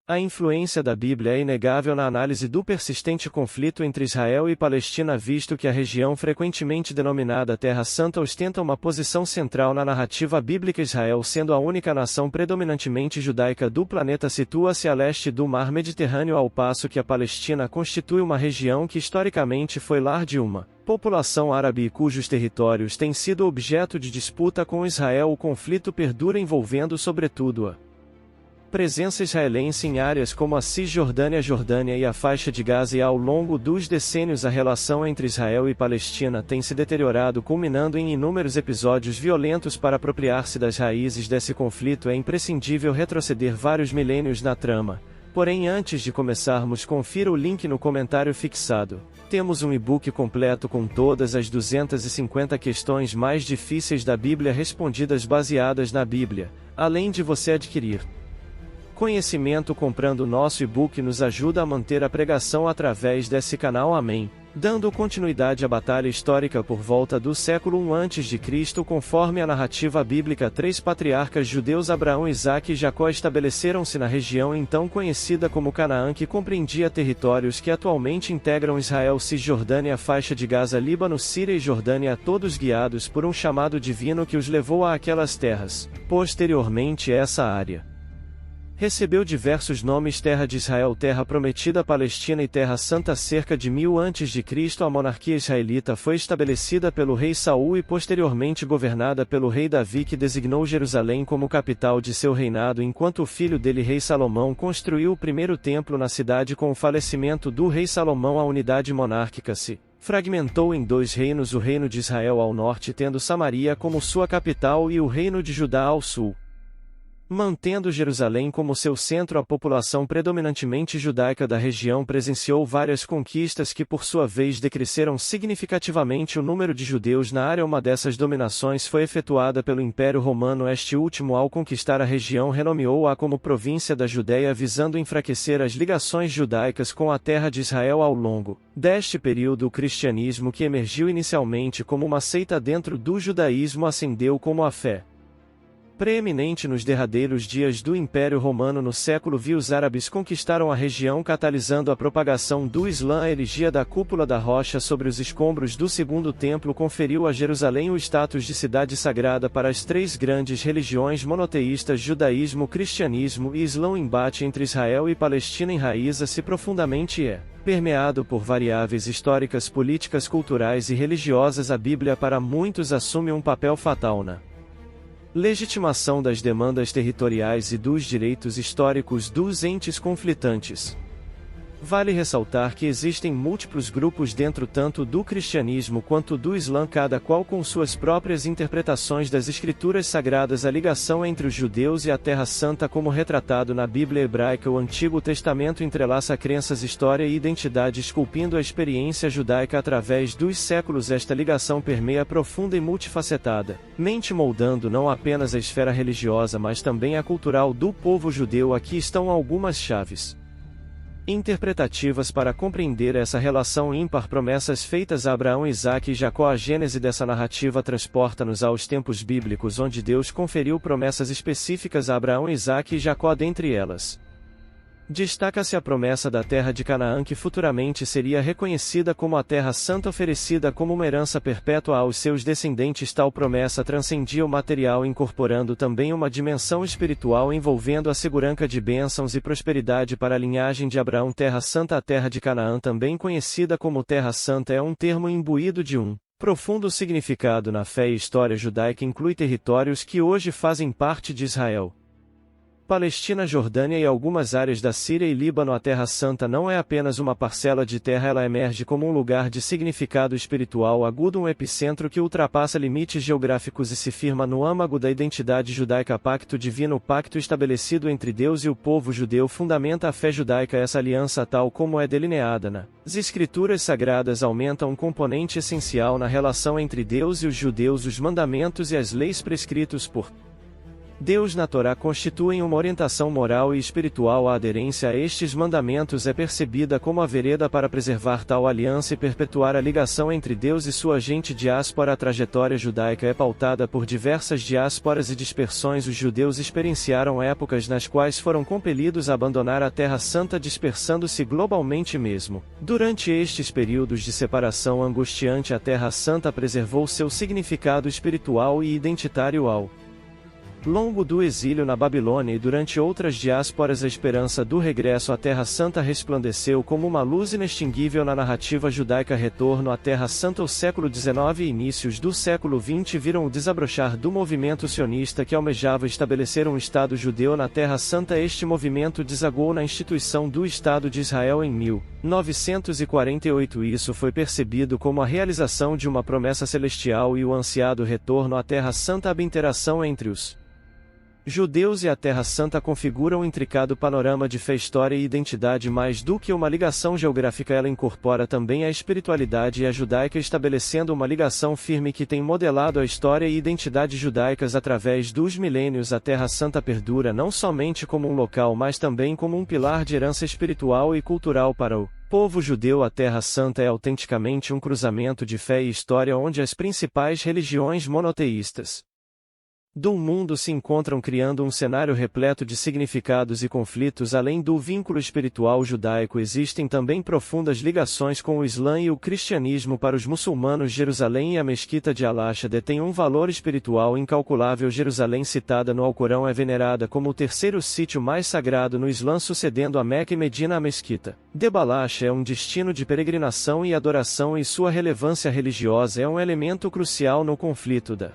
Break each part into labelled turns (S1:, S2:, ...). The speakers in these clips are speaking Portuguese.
S1: A influência da Bíblia é inegável na análise do persistente conflito entre Israel e Palestina, visto que a região frequentemente denominada Terra Santa ostenta uma posição central na narrativa bíblica. Israel, sendo a única nação predominantemente judaica do planeta, situa-se a leste do Mar Mediterrâneo, ao passo que a Palestina constitui uma região que historicamente foi lar de uma população árabe e cujos territórios têm sido objeto de disputa com Israel. O conflito perdura, envolvendo sobretudo a presença israelense em áreas como a Cisjordânia, Jordânia e a faixa de Gaza, e ao longo dos decênios a relação entre Israel e Palestina tem se deteriorado, culminando em inúmeros episódios violentos. Para apropriar-se das raízes desse conflito é imprescindível retroceder vários milênios na trama. Porém, antes de começarmos, confira o link no comentário fixado. Temos um e-book completo com todas as 250 questões mais difíceis da Bíblia respondidas baseadas na Bíblia, além de você adquirir conhecimento comprando nosso e-book. Nos ajuda a manter a pregação através desse canal. Amém. Dando continuidade à batalha histórica por volta do século I a.C., conforme a narrativa bíblica, 3 patriarcas judeus, Abraão, Isaque e Jacó, estabeleceram-se na região então conhecida como Canaã, que compreendia territórios que atualmente integram Israel, Cisjordânia, faixa de Gaza, Líbano, Síria e Jordânia, todos guiados por um chamado divino que os levou a aquelas terras. Posteriormente, essa área recebeu diversos nomes: Terra de Israel, Terra Prometida, Palestina e Terra Santa. Cerca de 1000 a.C., a monarquia israelita foi estabelecida pelo rei Saul e posteriormente governada pelo rei Davi, que designou Jerusalém como capital de seu reinado, enquanto o filho dele, rei Salomão, construiu o primeiro templo na cidade. Com o falecimento do rei Salomão, a unidade monárquica se fragmentou em 2 reinos: o reino de Israel ao norte, tendo Samaria como sua capital, e o reino de Judá ao sul, mantendo Jerusalém como seu centro. A população predominantemente judaica da região presenciou várias conquistas que, por sua vez, decresceram significativamente o número de judeus na área. Uma dessas dominações foi efetuada pelo Império Romano. Este último, ao conquistar a região, renomeou-a como Província da Judéia, visando enfraquecer as ligações judaicas com a terra de Israel. Ao longo deste período, o cristianismo, que emergiu inicialmente como uma seita dentro do judaísmo, ascendeu como a fé preeminente nos derradeiros dias do Império Romano. No século VI, os árabes conquistaram a região, catalisando a propagação do Islã. A erigia da Cúpula da Rocha sobre os escombros do Segundo Templo conferiu a Jerusalém o status de cidade sagrada para as 3 grandes religiões monoteístas: judaísmo, cristianismo e islã. O embate entre Israel e Palestina enraiza-se profundamente e é permeado por variáveis históricas, políticas, culturais e religiosas. A Bíblia, para muitos, assume um papel fatal na legitimação das demandas territoriais e dos direitos históricos dos entes conflitantes. Vale ressaltar que existem múltiplos grupos dentro tanto do cristianismo quanto do islã, cada qual com suas próprias interpretações das escrituras sagradas. A ligação entre os judeus e a Terra Santa, como retratado na Bíblia hebraica, o Antigo Testamento, entrelaça crenças, história e identidade, esculpindo a experiência judaica através dos séculos. Esta ligação permeia profunda e multifacetada, mente moldando não apenas a esfera religiosa, mas também a cultural do povo judeu. Aqui estão algumas chaves interpretativas para compreender essa relação ímpar. Promessas feitas a Abraão, Isaque e Jacó. A gênese dessa narrativa transporta-nos aos tempos bíblicos, onde Deus conferiu promessas específicas a Abraão, Isaque e Jacó. Dentre elas, destaca-se a promessa da terra de Canaã, que futuramente seria reconhecida como a Terra Santa, oferecida como uma herança perpétua aos seus descendentes. Tal promessa transcendia o material, incorporando também uma dimensão espiritual, envolvendo a segurança de bênçãos e prosperidade para a linhagem de Abraão. Terra Santa. A terra de Canaã, também conhecida como Terra Santa, é um termo imbuído de um profundo significado na fé e história judaica. Inclui territórios que hoje fazem parte de Israel, Palestina, Jordânia e algumas áreas da Síria e Líbano. A Terra Santa não é apenas uma parcela de terra, ela emerge como um lugar de significado espiritual agudo, um epicentro que ultrapassa limites geográficos e se firma no âmago da identidade judaica. Pacto divino. O pacto estabelecido entre Deus e o povo judeu fundamenta a fé judaica. Essa aliança, tal como é delineada nas Escrituras Sagradas, aumenta um componente essencial na relação entre Deus e os judeus: os mandamentos e as leis prescritos por Deus na Torá constituem uma orientação moral e espiritual. A aderência a estes mandamentos é percebida como a vereda para preservar tal aliança e perpetuar a ligação entre Deus e sua gente diáspora. A trajetória judaica é pautada por diversas diásporas e dispersões. Os judeus experienciaram épocas nas quais foram compelidos a abandonar a Terra Santa, dispersando-se globalmente mesmo. Durante estes períodos de separação angustiante, a Terra Santa preservou seu significado espiritual e identitário ao longo do exílio na Babilônia e durante outras diásporas. A esperança do regresso à Terra Santa resplandeceu como uma luz inextinguível na narrativa judaica. Retorno à Terra Santa. O século XIX e inícios do século XX viram o desabrochar do movimento sionista que almejava estabelecer um Estado judeu na Terra Santa. Este movimento desagou na instituição do Estado de Israel em 1948. Isso foi percebido como a realização de uma promessa celestial e o ansiado retorno à Terra Santa. A interação entre os judeus e a Terra Santa configura um intricado panorama de fé, história e identidade. Mais do que uma ligação geográfica, ela incorpora também a espiritualidade e a judaica, estabelecendo uma ligação firme que tem modelado a história e identidade judaicas através dos milênios. A Terra Santa perdura não somente como um local, mas também como um pilar de herança espiritual e cultural para o povo judeu. A Terra Santa é autenticamente um cruzamento de fé e história onde as principais religiões monoteístas do mundo se encontram, criando um cenário repleto de significados e conflitos. Além do vínculo espiritual judaico, existem também profundas ligações com o Islã e o cristianismo. Para os muçulmanos, Jerusalém e a Mesquita de Al-Aqsa detêm um valor espiritual incalculável. Jerusalém, citada no Alcorão, é venerada como o terceiro sítio mais sagrado no Islã, sucedendo a Meca e Medina. A Mesquita de Al-Aqsa é um destino de peregrinação e adoração, e sua relevância religiosa é um elemento crucial no conflito da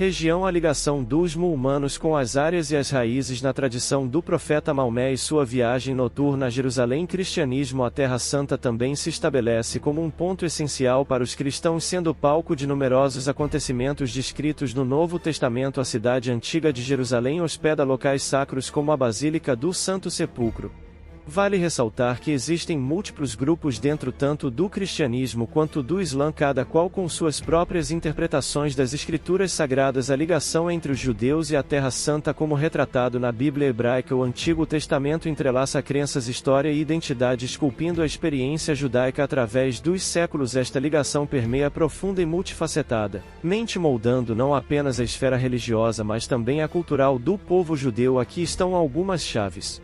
S1: região. A ligação dos muçulmanos com as áreas e as raízes na tradição do profeta Maomé e sua viagem noturna a Jerusalém. Cristianismo. A Terra Santa também se estabelece como um ponto essencial para os cristãos, sendo palco de numerosos acontecimentos descritos no Novo Testamento. A cidade antiga de Jerusalém hospeda locais sacros como a Basílica do Santo Sepulcro. Vale ressaltar que existem múltiplos grupos dentro tanto do cristianismo quanto do Islã, cada qual com suas próprias interpretações das escrituras sagradas. A ligação entre os judeus e a Terra Santa, como retratado na Bíblia hebraica, o Antigo Testamento, entrelaça crenças, história e identidade, esculpindo a experiência judaica através dos séculos. Esta ligação permeia profunda e multifacetada, mente moldando não apenas a esfera religiosa, mas também a cultural do povo judeu. Aqui estão algumas chaves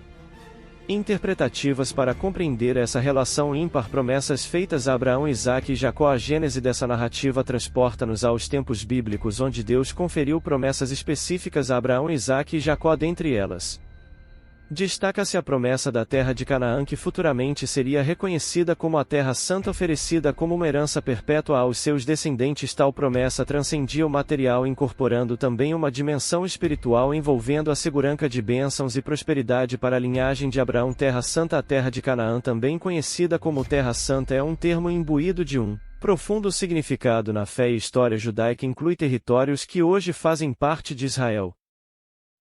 S1: interpretativas para compreender essa relação ímpar. Promessas feitas a Abraão, Isaque e Jacó. A gênese dessa narrativa transporta-nos aos tempos bíblicos, onde Deus conferiu promessas específicas a Abraão, Isaque e Jacó. Dentre elas, destaca-se a promessa da terra de Canaã, que futuramente seria reconhecida como a Terra Santa, oferecida como uma herança perpétua aos seus descendentes. Tal promessa transcendia o material, incorporando também uma dimensão espiritual, envolvendo a segurança de bênçãos e prosperidade para a linhagem de Abraão. Terra Santa. A terra de Canaã, também conhecida como Terra Santa, é um termo imbuído de um profundo significado na fé e história judaica. Inclui territórios que hoje fazem parte de Israel,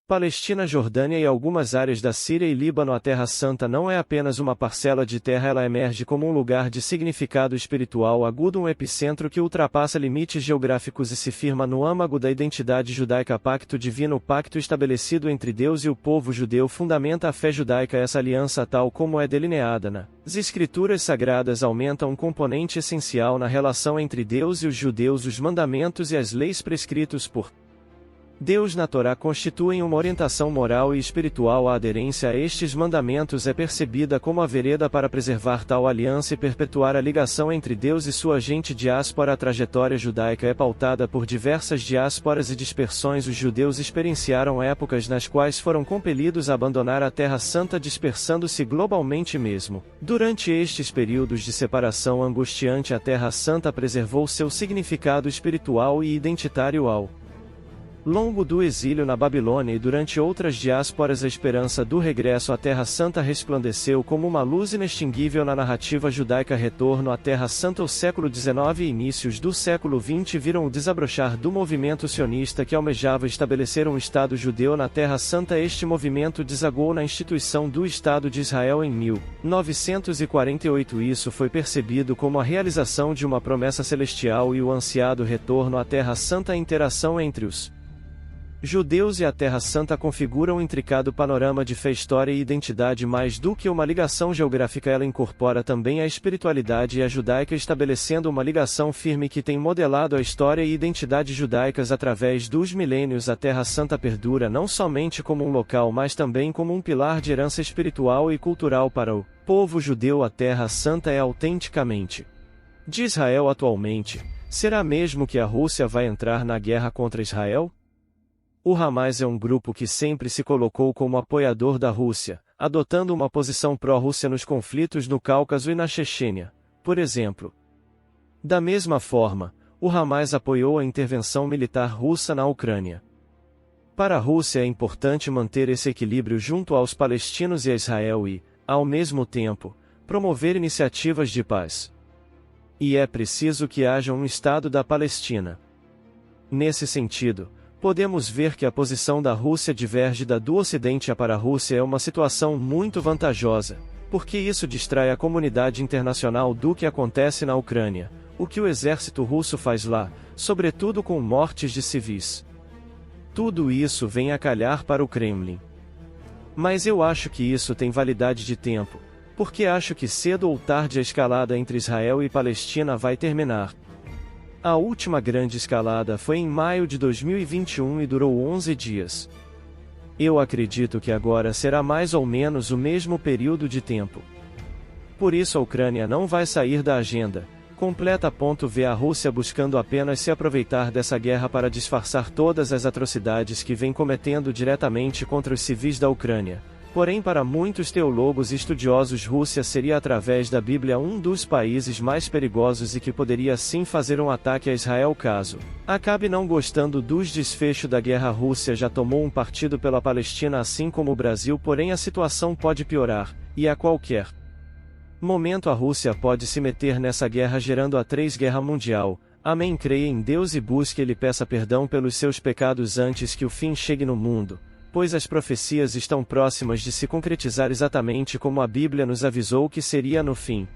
S1: Palestina, Jordânia e algumas áreas da Síria e Líbano. A Terra Santa não é apenas uma parcela de terra, ela emerge como um lugar de significado espiritual agudo, um epicentro que ultrapassa limites geográficos e se firma no âmago da identidade judaica. Pacto divino. O pacto estabelecido entre Deus e o povo judeu fundamenta a fé judaica. Essa aliança, tal como é delineada nas Escrituras Sagradas, aumenta um componente essencial na relação entre Deus e os judeus. Os mandamentos e as leis prescritos por Deus na Torá constituem uma orientação moral e espiritual. A aderência a estes mandamentos é percebida como a vereda para preservar tal aliança e perpetuar a ligação entre Deus e sua gente diáspora. A trajetória judaica é pautada por diversas diásporas e dispersões. Os judeus experienciaram épocas nas quais foram compelidos a abandonar a Terra Santa, dispersando-se globalmente mesmo. Durante estes períodos de separação angustiante, a Terra Santa preservou seu significado espiritual e identitário ao longo do exílio na Babilônia e durante outras diásporas. A esperança do regresso à Terra Santa resplandeceu como uma luz inextinguível na narrativa judaica. Retorno à Terra Santa. O século XIX e inícios do século XX viram o desabrochar do movimento sionista que almejava estabelecer um Estado judeu na Terra Santa. Este movimento desagou na instituição do Estado de Israel em 1948. Isso foi percebido como a realização de uma promessa celestial e o ansiado retorno à Terra Santa. A interação entre os Judeus e a Terra Santa configuram um intricado panorama de fé, história e identidade. Mais do que uma ligação geográfica, ela incorpora também a espiritualidade e a judaica, estabelecendo uma ligação firme que tem modelado a história e identidade judaicas através dos milênios. A Terra Santa perdura não somente como um local, mas também como um pilar de herança espiritual e cultural para o povo judeu. A Terra Santa é autenticamente de Israel atualmente. Será mesmo que a Rússia vai entrar na guerra contra Israel? O Hamas é um grupo que sempre se colocou como apoiador da Rússia, adotando uma posição pró-Rússia nos conflitos no Cáucaso e na Chechênia, por exemplo. Da mesma forma, o Hamas apoiou a intervenção militar russa na Ucrânia. Para a Rússia é importante manter esse equilíbrio junto aos palestinos e a Israel e, ao mesmo tempo, promover iniciativas de paz. E é preciso que haja um Estado da Palestina. Nesse sentido, podemos ver que a posição da Rússia diverge da do Ocidente. Para a Rússia é uma situação muito vantajosa, porque isso distrai a comunidade internacional do que acontece na Ucrânia, o que o exército russo faz lá, sobretudo com mortes de civis. Tudo isso vem a calhar para o Kremlin. Mas eu acho que isso tem validade de tempo, porque acho que cedo ou tarde a escalada entre Israel e Palestina vai terminar. A última grande escalada foi em maio de 2021 e durou 11 dias. Eu acredito que agora será mais ou menos o mesmo período de tempo. Por isso a Ucrânia não vai sair da agenda completa. Vê a Rússia buscando apenas se aproveitar dessa guerra para disfarçar todas as atrocidades que vem cometendo diretamente contra os civis da Ucrânia. Porém, para muitos teólogos e estudiosos, Rússia seria, através da Bíblia, um dos países mais perigosos e que poderia sim fazer um ataque a Israel caso acabe não gostando dos desfechos da guerra. A Rússia já tomou um partido pela Palestina, assim como o Brasil, porém a situação pode piorar, e a qualquer momento a Rússia pode se meter nessa guerra, gerando a Terceira Guerra Mundial. Amém. Creia em Deus e busque Ele, peça perdão pelos seus pecados antes que o fim chegue no mundo, pois as profecias estão próximas de se concretizar exatamente como a Bíblia nos avisou que seria no fim.